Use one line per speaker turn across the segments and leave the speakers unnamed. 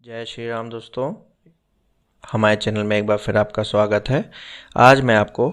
जय श्री राम दोस्तों, हमारे चैनल में एक बार फिर आपका स्वागत है। आज मैं आपको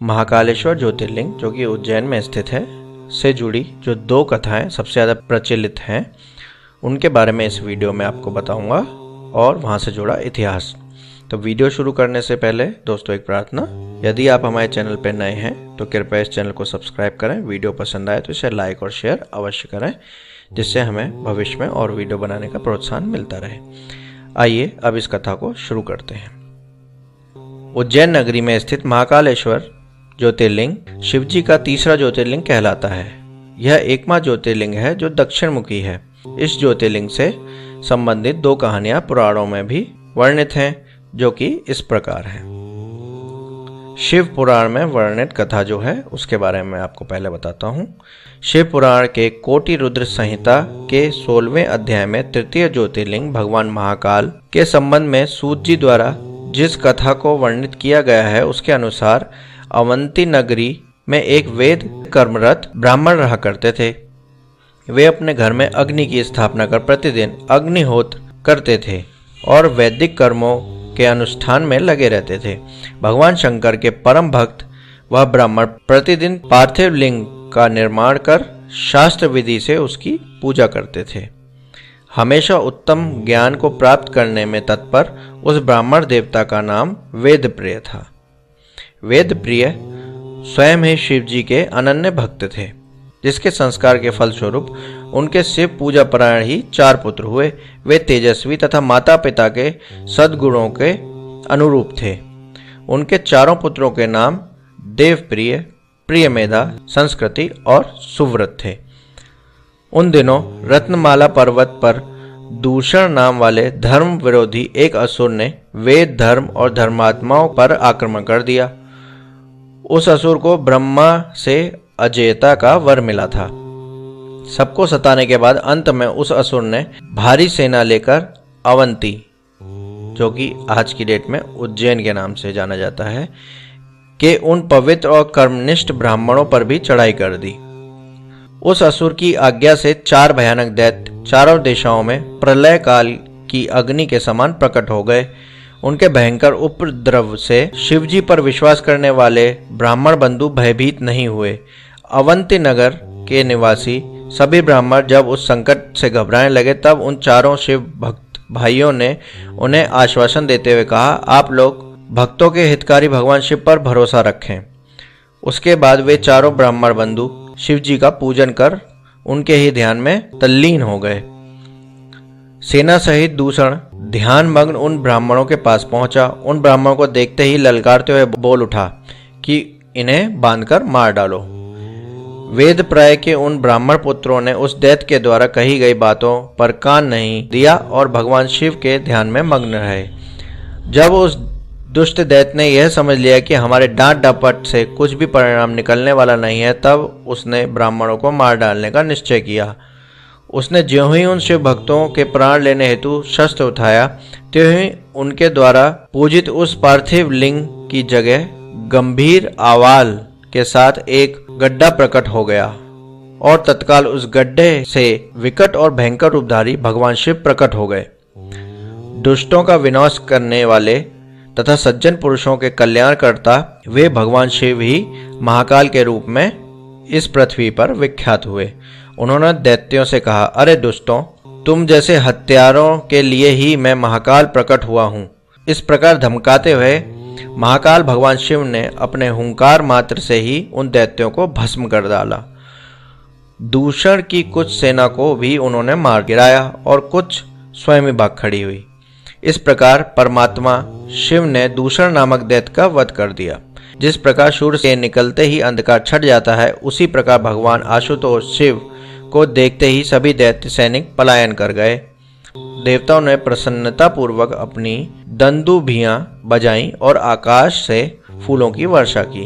महाकालेश्वर ज्योतिर्लिंग जो कि उज्जैन में स्थित है से जुड़ी जो दो कथाएं सबसे ज़्यादा प्रचलित हैं उनके बारे में इस वीडियो में आपको बताऊंगा और वहां से जुड़ा इतिहास। तो वीडियो शुरू करने से पहले दोस्तों एक प्रार्थना, यदि आप हमारे चैनल पर नए हैं तो कृपया इस चैनल को सब्सक्राइब करें। वीडियो पसंद आए तो इसे लाइक और शेयर अवश्य करें, जिससे हमें भविष्य में और वीडियो बनाने का प्रोत्साहन मिलता रहे। आइए अब इस कथा को शुरू करते हैं। उज्जैन नगरी में स्थित महाकालेश्वर ज्योतिर्लिंग शिवजी का तीसरा ज्योतिर्लिंग कहलाता है। यह एकमात्र ज्योतिर्लिंग है जो दक्षिण मुखी है। इस ज्योतिर्लिंग से संबंधित दो कहानियां पुराणों में भी वर्णित हैं, जो कि इस प्रकार हैं। शिव पुराण में वर्णित कथा जो है उसके बारे में आपको पहले बताता हूँ। शिव पुराण के कोटि रुद्र संहिता के 16वें अध्याय में तृतीय ज्योतिर्लिंग भगवान महाकाल के संबंध में सूत जी द्वारा जिस कथा को वर्णित किया गया है उसके अनुसार अवंती नगरी में एक वेद कर्मरत ब्राह्मण रहा करते थे। वे अपने घर में अग्नि की स्थापना कर प्रतिदिन अग्निहोत्र करते थे और वैदिक कर्मों के अनुष्ठान में लगे रहते थे। भगवान शंकर के परम भक्त वह ब्राह्मण प्रतिदिन पार्थिव लिंग का निर्माण कर शास्त्र विधि से उसकी पूजा करते थे। हमेशा उत्तम ज्ञान को प्राप्त करने में तत्पर उस ब्राह्मण देवता का नाम वेदप्रिय था। वेदप्रिय स्वयं ही शिव जी के अनन्य भक्त थे, जिसके संस्कार के फलस्वरूप उनके शिव पूजा परायण ही 4 पुत्र हुए। वे तेजस्वी तथा माता पिता के सद्गुणों के अनुरूप थे। उनके 4 पुत्रों के नाम देवप्रिय, प्रियमेधा, संस्कृति और सुव्रत थे। उन दिनों रत्नमाला पर्वत पर दूषण नाम वाले धर्म विरोधी एक असुर ने वेद, धर्म और धर्मात्माओं पर आक्रमण कर दिया। उस असुर को ब्रह्मा से अजेयता का वर मिला था। सबको सताने के बाद अंत में उस असुर ने भारी सेना लेकर अवंती, जो कि आज की डेट में उज्जैन के नाम से जाना जाता है, के उन पवित्र और कर्मनिष्ठ ब्राह्मणों पर भी चढ़ाई कर दी। उस असुर की आज्ञा से 4 भयानक दैत्य चारों दिशाओं में प्रलय काल की अग्नि के समान प्रकट हो गए। उनके भयंकर उपद्रव से शिवजी पर विश्वास करने वाले ब्राह्मण बंधु भयभीत नहीं हुए। अवंती नगर के निवासी सभी ब्राह्मण जब उस संकट से घबराने लगे, तब उन चारों शिव भक्त भाइयों ने उन्हें आश्वासन देते हुए कहा, आप लोग भक्तों के हितकारी भगवान शिव पर भरोसा रखें। उसके बाद वे चारों ब्राह्मण बंधु शिव जी का पूजन कर उनके ही ध्यान में तल्लीन हो गए। सेना सहित दूषण ध्यान मग्न उन ब्राह्मणों के पास पहुंचा। उन ब्राह्मणों को देखते ही ललकारते हुए बोल उठा कि इन्हें बांधकर मार डालो। वेद प्राय के उन ब्राह्मण पुत्रों ने उस दैत्य के द्वारा कही गई बातों पर कान नहीं दिया और भगवान शिव के ध्यान में मग्न रहे। जब उस दुष्ट दैत्य ने यह समझ लिया कि हमारे डांट डपट से कुछ भी परिणाम निकलने वाला नहीं है, तब उसने ब्राह्मणों को मार डालने का निश्चय किया। उसने ज्यों ही उन शिव भक्तों के प्राण लेने हेतु शस्त्र उठाया, त्यों ही उनके द्वारा पूजित उस पार्थिव लिंग की जगह गंभीर आवाज के साथ एक गड्ढा प्रकट हो गया और तत्काल उस गड्ढे से विकट और भयंकर रूपधारी भगवान शिव प्रकट हो गए। दुष्टों का विनाश करने वाले तथा सज्जन पुरुषों के कल्याणकर्ता वे भगवान शिव ही महाकाल के रूप में इस पृथ्वी पर विख्यात हुए। उन्होंने दैत्यों से कहा, अरे दुष्टों, तुम जैसे हत्यारों के लिए ही मैं महाकाल प्रकट हुआ हूँ। इस प्रकार धमकाते हुए महाकाल भगवान शिव ने अपने हुंकार मात्र से ही उन दैत्यों को भस्म कर डाला। दूषण की कुछ सेना को भी उन्होंने मार गिराया और कुछ स्वयं ही भाग खड़ी हुई। इस प्रकार परमात्मा शिव ने दूषण नामक दैत्य का वध कर दिया। जिस प्रकार सूर्य से निकलते ही अंधकार छट जाता है, उसी प्रकार भगवान आशुतोष शिव को देखते ही सभी दैत्य सैनिक पलायन कर गए। देवताओं ने प्रसन्नता पूर्वक अपनी दंदुभियां बजाईं और आकाश से फूलों की वर्षा की।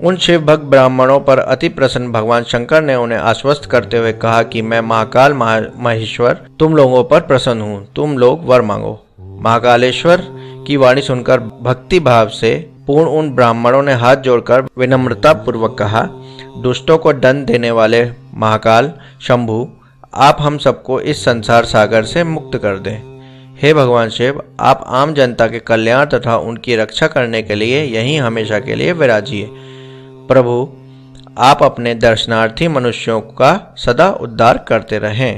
उन शिव भक्त ब्राह्मणों पर अति प्रसन्न भगवान शंकर ने उन्हें आश्वस्त करते हुए कहा कि मैं महाकाल महेश्वर तुम लोगों पर प्रसन्न हूँ, तुम लोग वर मांगो। महाकालेश्वर की वाणी सुनकर भक्ति भाव से पूर्ण उन ब्राह्मणों ने हाथ जोड़कर विनम्रता पूर्वक कहा, दुष्टों को दंड देने वाले महाकाल शंभु, आप हम सबको इस संसार सागर से मुक्त कर दें। हे भगवान शिव, आप आम जनता के कल्याण तथा उनकी रक्षा करने के लिए यहीं हमेशा के लिए विराजिए। प्रभु, आप अपने दर्शनार्थी मनुष्यों का सदा उद्धार करते रहें।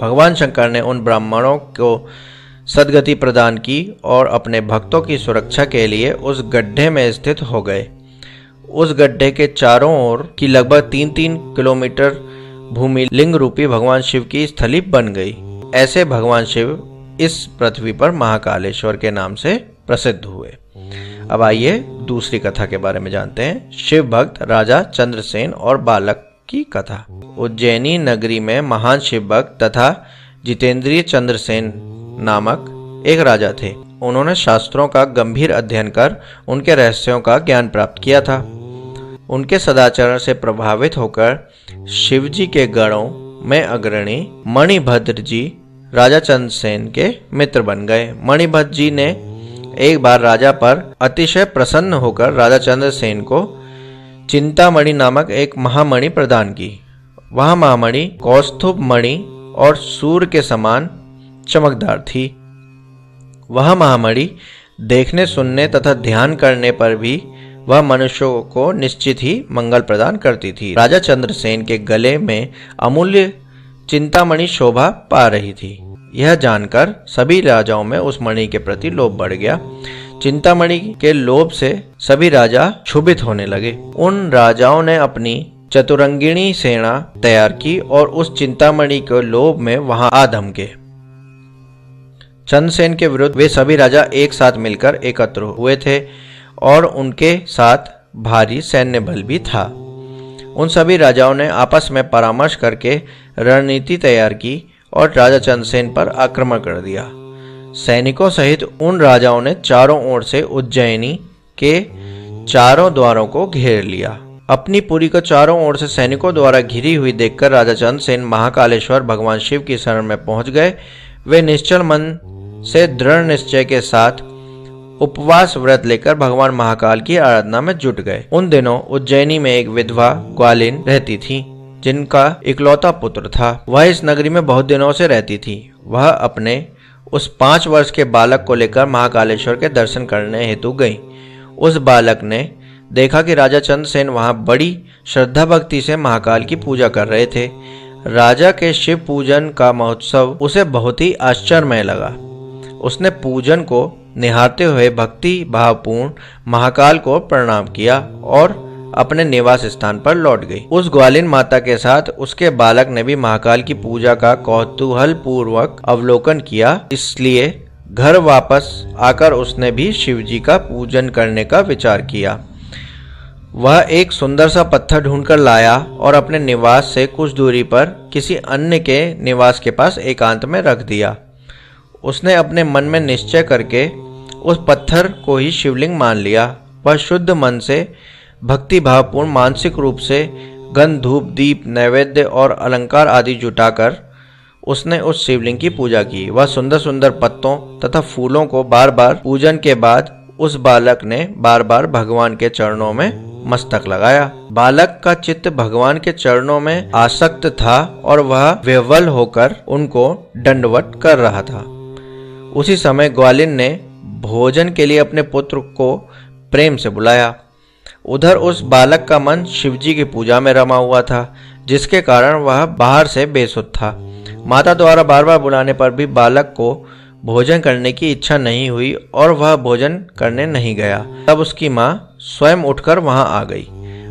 भगवान शंकर ने उन ब्राह्मणों को सद्गति प्रदान की और अपने भक्तों की सुरक्षा के लिए उस गड्ढे में स्थित हो गए। उस गड्ढे के चारों ओर की लगभग 3-3 किलोमीटर भूमि लिंग रूपी भगवान शिव की स्थली बन गई। ऐसे भगवान शिव इस पृथ्वी पर महाकालेश्वर के नाम से प्रसिद्ध हुए। अब आइए दूसरी कथा के बारे में जानते हैं। शिव भक्त राजा चंद्रसेन और बालक की कथा। उज्जैनी नगरी में महान शिव भक्त तथा जितेंद्रिय चंद्रसेन नामक एक राजा थे। उन्होंने शास्त्रों का गंभीर अध्ययन कर उनके रहस्यों का ज्ञान प्राप्त किया था। उनके सदाचरण से प्रभावित होकर शिवजी के गणों में अग्रणी मणिभद्र जी राजा चंद्रसेन के मित्र बन गए। मणिभद्र जी ने एक बार राजा पर अतिशय प्रसन्न होकर राजा चंद्रसेन को चिंतामणि नामक एक महामणि प्रदान की। वह महामणि कौस्तुभ मणि और सूर्य के समान चमकदार थी। वह महामणि देखने, सुनने तथा ध्यान करने पर भी वह मनुष्यों को निश्चित ही मंगल प्रदान करती थी। राजा चंद्रसेन के गले में अमूल्य चिंतामणि शोभा पा रही थी। यह जानकर सभी राजाओं में उस मणि के प्रति लोभ बढ़ गया। चिंतामणि के लोभ से सभी राजा क्षुभित होने लगे। उन राजाओं ने अपनी चतुरंगिणी सेना तैयार की और उस चिंतामणि के लोभ में वहां आ धमके। चंद्रसेन के विरुद्ध वे सभी राजा एक साथ मिलकर एकत्र हुए थे और उनके साथ भारी सैन्य बल भी था। उन सभी राजाओं ने आपस में परामर्श करके रणनीति तैयार की और राजा चंद्रसेन पर आक्रमण कर दिया। सैनिकों सहित उन राजाओं ने चारों ओर से उज्जैनी के चारों द्वारों को घेर लिया। अपनी पुरी को चारों ओर से सैनिकों द्वारा घिरी हुई देखकर राजा चंद्रसेन महाकालेश्वर भगवान शिव की शरण में पहुंच गए। वे निश्चल मन से दृढ़ निश्चय के साथ उपवास व्रत लेकर भगवान महाकाल की आराधना में जुट गए। उन दिनों उज्जैनी में एक विधवा ग्वालिन रहती थी जिनका इकलौता पुत्र था। वह इस नगरी में बहुत दिनों से रहती थी। वह अपने उस 5 वर्ष के बालक को लेकर महाकालेश्वर के दर्शन करने हेतु गई। उस बालक ने देखा कि राजा चंद्रसेन वहां बड़ी श्रद्धा भक्ति से महाकाल की पूजा कर रहे थे। राजा के शिव पूजन का महोत्सव उसे बहुत ही आश्चर्यमय लगा। उसने पूजन को निहारते हुए भक्ति भावपूर्ण महाकाल को प्रणाम किया और अपने निवास स्थान पर लौट गई। उस ग्वालिन माता के साथ उसके बालक ने भी महाकाल की पूजा का कौतूहल पूर्वक अवलोकन किया। इसलिए घर वापस आकर उसने भी शिवजी का पूजन करने का विचार किया। वह एक सुंदर सा पत्थर ढूंढकर लाया और अपने निवास से कुछ दूरी पर किसी अन्य के निवास के पास एकांत में रख दिया। उसने अपने मन में निश्चय करके उस पत्थर को ही शिवलिंग मान लिया। वह शुद्ध मन से भक्ति भावपूर्ण मानसिक रूप से गंध, धूप, दीप, नैवेद्य और अलंकार आदि जुटाकर उसने उस शिवलिंग की पूजा की। वह सुंदर सुंदर पत्तों तथा फूलों को बार बार पूजन के बाद उस बालक ने बार बार भगवान के चरणों में मस्तक लगाया। बालक का चित्त भगवान के चरणों में आसक्त था और वह विह्वल होकर उनको दंडवत कर रहा था। उसी समय ग्वालिन ने भोजन के लिए अपने पुत्र को प्रेम से बुलाया। उधर उस बालक का मन शिवजी की पूजा में रमा हुआ था, जिसके कारण वह बाहर से बेसुध था। माता द्वारा बार बार बुलाने पर भी बालक को भोजन करने की इच्छा नहीं हुई और वह भोजन करने नहीं गया। तब उसकी माँ स्वयं उठकर वहां आ गई।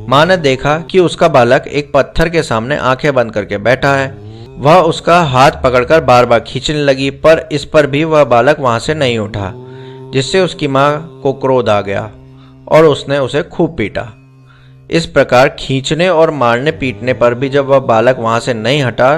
माँ ने देखा कि उसका बालक एक पत्थर के सामने आंखें बंद करके बैठा है। वह उसका हाथ पकड़कर बार बार खींचने लगी, पर इस पर भी वह बालक वहां से नहीं उठा, जिससे उसकी माँ को क्रोध आ गया और उसने उसे खूब पीटा। इस प्रकार खींचने और मारने पीटने पर भी जब वह बालक वहां से नहीं हटा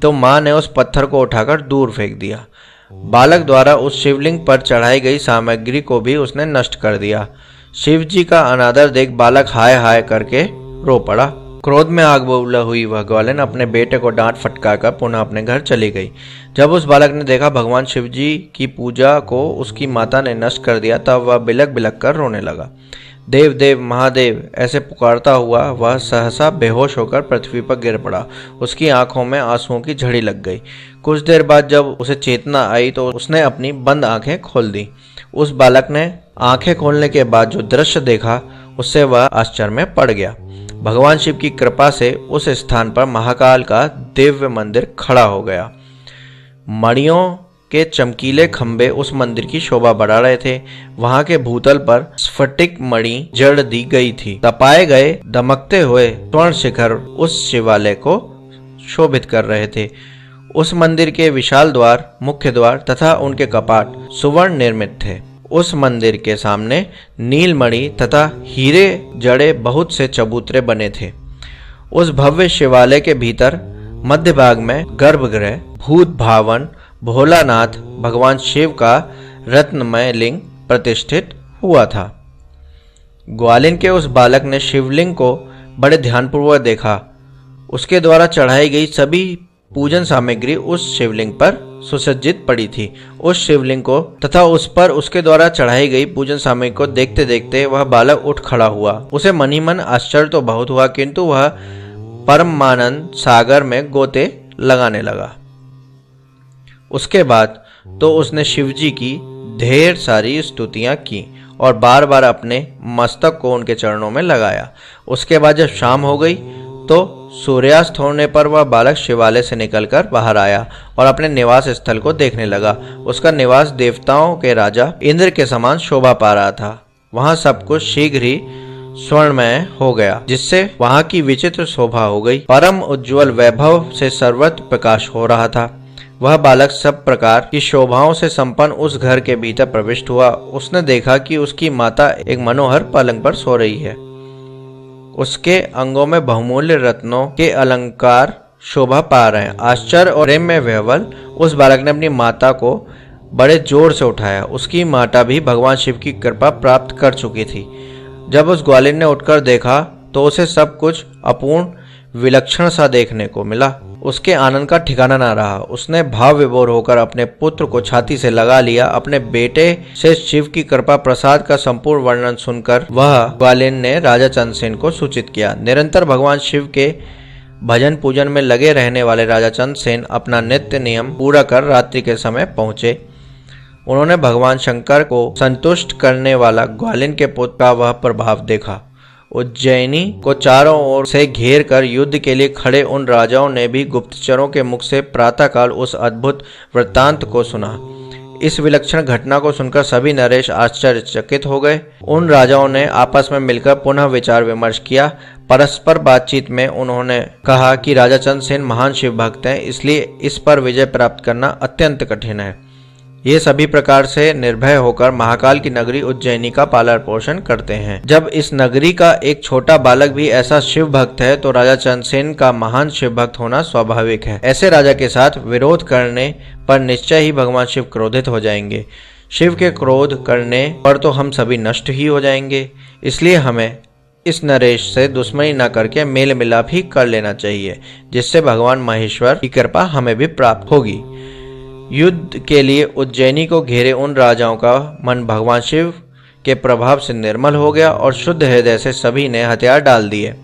तो माँ ने उस पत्थर को उठाकर दूर फेंक दिया। बालक द्वारा उस शिवलिंग पर चढ़ाई गई सामग्री को भी उसने नष्ट कर दिया। शिव जी का अनादर देख बालक हाय हाय करके रो पड़ा। क्रोध में आग बबूला हुई वह ग्वालिन अपने बेटे को डांट फटकारकर पुनः अपने घर चली गई। जब उस बालक ने देखा भगवान शिव जी की पूजा को उसकी माता ने नष्ट कर दिया, तब वह बिलक बिलक कर रोने लगा। देव देव महादेव ऐसे पुकारता हुआ वह सहसा बेहोश होकर पृथ्वी पर गिर पड़ा। उसकी आंखों में आंसुओं की झड़ी लग गई। कुछ देर बाद जब उसे चेतना आई तो उसने अपनी बंद आंखें खोल दी। उस बालक ने आंखें खोलने के बाद जो दृश्य देखा उससे वह आश्चर्य में पड़ गया। भगवान शिव की कृपा से उस स्थान पर महाकाल का दिव्य मंदिर खड़ा हो गया। मणियों के चमकीले खंभे उस मंदिर की शोभा बढ़ा रहे थे। वहां के भूतल पर स्फटिक मणि जड़ दी गई थी। तपाए गए दमकते हुए स्वर्ण शिखर उस शिवालय को शोभित कर रहे थे। उस मंदिर के विशाल द्वार, मुख्य द्वार तथा उनके कपाट सुवर्ण निर्मित थे। उस मंदिर के सामने नीलमणि तथा हीरे जड़े बहुत से चबूतरे बने थे। उस भव्य शिवालय के भीतर मध्य भाग में गर्भगृह, भूत भावन, भोलानाथ भगवान शिव का रत्नमय लिंग प्रतिष्ठित हुआ था। ग्वालिन के उस बालक ने शिवलिंग को बड़े ध्यानपूर्वक देखा। उसके द्वारा चढ़ाई गई सभी पूजन सामग्री उस शिवलिंग पर सुसज्जित पड़ी थी। उस शिवलिंग को तथा उस पर उसके द्वारा चढ़ाई गई पूजन सामग्री को देखते देखते वह बालक उठ खड़ा हुआ। उसे मन ही मन आश्चर्य तो बहुत हुआ, किंतु वह परमानंद सागर में गोते लगाने लगा। उसके बाद तो उसने शिवजी की ढेर सारी स्तुतियां की और बार बार अपने मस्तक को उनके चरणों में लगाया। उसके बाद जब शाम हो गई तो सूर्यास्त होने पर वह बालक शिवालय से निकलकर बाहर आया और अपने निवास स्थल को देखने लगा। उसका निवास देवताओं के राजा इंद्र के समान शोभा पा रहा था। वहां सब कुछ शीघ्र ही स्वर्णमय हो गया, जिससे वहां की विचित्र शोभा हो गई। परम उज्ज्वल वैभव से सर्वत्र प्रकाश हो रहा था। वह बालक सब प्रकार की शोभाओं से संपन्न उस घर के भीतर प्रविष्ट हुआ। उसने देखा कि उसकी माता एक मनोहर पलंग पर सो रही है। उसके अंगों में बहुमूल्य रत्नों के अलंकार शोभा पा रहे हैं। आश्चर्य और प्रेम में विह्वल उस बालक ने अपनी माता को बड़े जोर से उठाया। उसकी माता भी भगवान शिव की कृपा प्राप्त कर चुकी थी। जब उस ग्वालिन ने उठकर देखा तो उसे सब कुछ अपूर्ण विलक्षण सा देखने को मिला। उसके आनंद का ठिकाना न रहा। उसने भाव विभोर होकर अपने पुत्र को छाती से लगा लिया। अपने बेटे से शिव की कृपा प्रसाद का संपूर्ण वर्णन सुनकर वह ग्वालिन ने राजा चंद्रसेन को सूचित किया। निरंतर भगवान शिव के भजन पूजन में लगे रहने वाले राजा चंद्रसेन अपना नित्य नियम पूरा कर रात्रि के समय पहुंचे। उन्होंने भगवान शंकर को संतुष्ट करने वाला ग्वालिन के पुत्र का वह प्रभाव देखा। उज्जैनी को चारों ओर से घेर कर युद्ध के लिए खड़े उन राजाओं ने भी गुप्तचरों के मुख से प्रातःकाल उस अद्भुत वृत्तांत को सुना। इस विलक्षण घटना को सुनकर सभी नरेश आश्चर्यचकित हो गए। उन राजाओं ने आपस में मिलकर पुनः विचार विमर्श किया। परस्पर बातचीत में उन्होंने कहा कि राजा चंद्रसेन महान शिव भक्त हैं, इसलिए इस पर विजय प्राप्त करना अत्यंत कठिन है। ये सभी प्रकार से निर्भय होकर महाकाल की नगरी उज्जैनी का पालन पोषण करते हैं। जब इस नगरी का एक छोटा बालक भी ऐसा शिव भक्त है तो राजा चंद्रसेन का महान शिव भक्त होना स्वाभाविक है। ऐसे राजा के साथ विरोध करने पर निश्चय ही भगवान शिव क्रोधित हो जाएंगे। शिव के क्रोध करने पर तो हम सभी नष्ट ही हो जाएंगे। इसलिए हमें इस नरेश से दुश्मनी न करके मेल मिलाप ही कर लेना चाहिए, जिससे भगवान महेश्वर की कृपा हमें भी प्राप्त होगी। युद्ध के लिए उज्जैनी को घेरे उन राजाओं का मन भगवान शिव के प्रभाव से निर्मल हो गया और शुद्ध हृदय से सभी ने हथियार डाल दिए।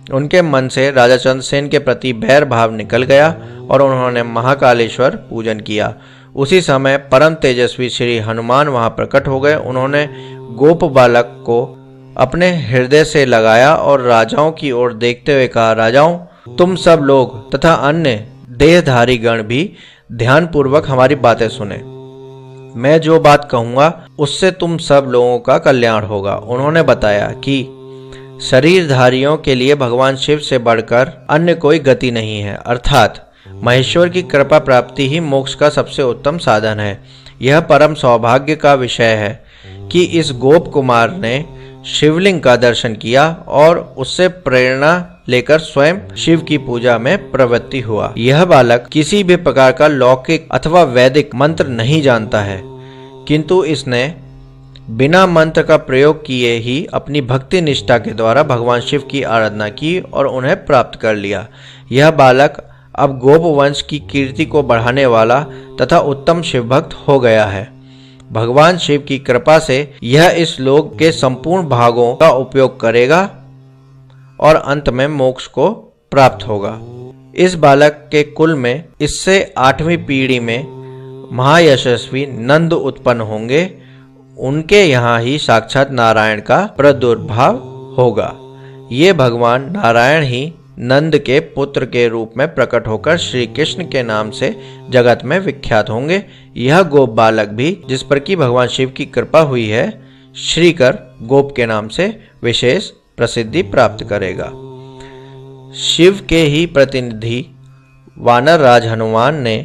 उनके मन से राजा चंद्रसेन के प्रति बैर भाव निकल गया और उन्होंने महाकालेश्वर पूजन किया। उसी समय परम तेजस्वी श्री हनुमान वहां प्रकट हो गए। उन्होंने गोप बालक को अपने हृदय से लगाया और राजाओं की ओर देखते हुए कहा, राजाओं, तुम सब लोग तथा अन्य देहधारी गण भी ध्यान पूर्वक हमारी बातें सुने। मैं जो बात कहूंगा उससे तुम सब लोगों का कल्याण होगा। उन्होंने बताया कि शरीरधारियों के लिए भगवान शिव से बढ़कर अन्य कोई गति नहीं है, अर्थात महेश्वर की कृपा प्राप्ति ही मोक्ष का सबसे उत्तम साधन है। यह परम सौभाग्य का विषय है कि इस गोप कुमार ने शिवलिंग का दर्शन किया और उससे प्रेरणा लेकर स्वयं शिव की पूजा में प्रवृत्ति हुआ। यह बालक किसी भी प्रकार का लौकिक अथवा वैदिक मंत्र नहीं जानता है, किंतु इसने बिना मंत्र का प्रयोग किए ही अपनी भक्ति निष्ठा के द्वारा भगवान शिव की आराधना की और उन्हें प्राप्त कर लिया। यह बालक अब गोप वंश की कीर्ति को बढ़ाने वाला तथा उत्तम शिव भक्त हो गया है। भगवान शिव की कृपा से यह इस लोक के संपूर्ण भागों का उपयोग करेगा और अंत में मोक्ष को प्राप्त होगा। इस बालक के कुल में इससे 8वीं पीढ़ी में महायशस्वी नंद उत्पन्न होंगे। उनके यहाँ ही साक्षात नारायण का प्रादुर्भाव होगा। ये भगवान नारायण ही नंद के पुत्र के रूप में प्रकट होकर श्री कृष्ण के नाम से जगत में विख्यात होंगे। यह गोप बालक भी, जिस पर कि भगवान शिव की कृपा हुई है, श्रीकर गोप के नाम से विशेष प्रसिद्धि प्राप्त करेगा। शिव के ही प्रतिनिधि वानर राज हनुमान ने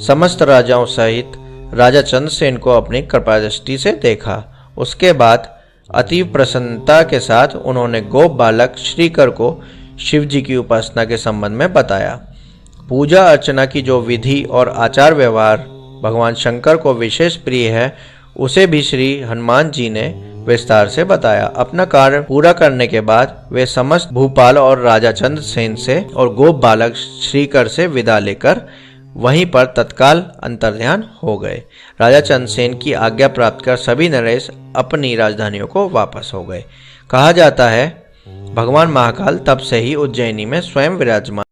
समस्त राजाओं सहित राजा चंद्रसेन को अपनी कृपा दृष्टि से देखा। उसके बाद अति प्रसन्नता के साथ उन्होंने गोप बालक श्रीकर को शिव जी की उपासना के संबंध में बताया। पूजा अर्चना की जो विधि और आचार व्यवहार भगवान शंकर को विशेष प्रिय है, उसे भी श्री हनुमान जी ने विस्तार से बताया। अपना कार्य पूरा करने के बाद वे समस्त भूपाल और राजा चंद्रसेन से और गोप बालक श्रीकर से विदा लेकर वहीं पर तत्काल अंतर्ध्यान हो गए। राजा चंद्रसेन की आज्ञा प्राप्त कर सभी नरेश अपनी राजधानियों को वापस हो गए। कहा जाता है भगवान महाकाल तब से ही उज्जैनी में स्वयं विराजमान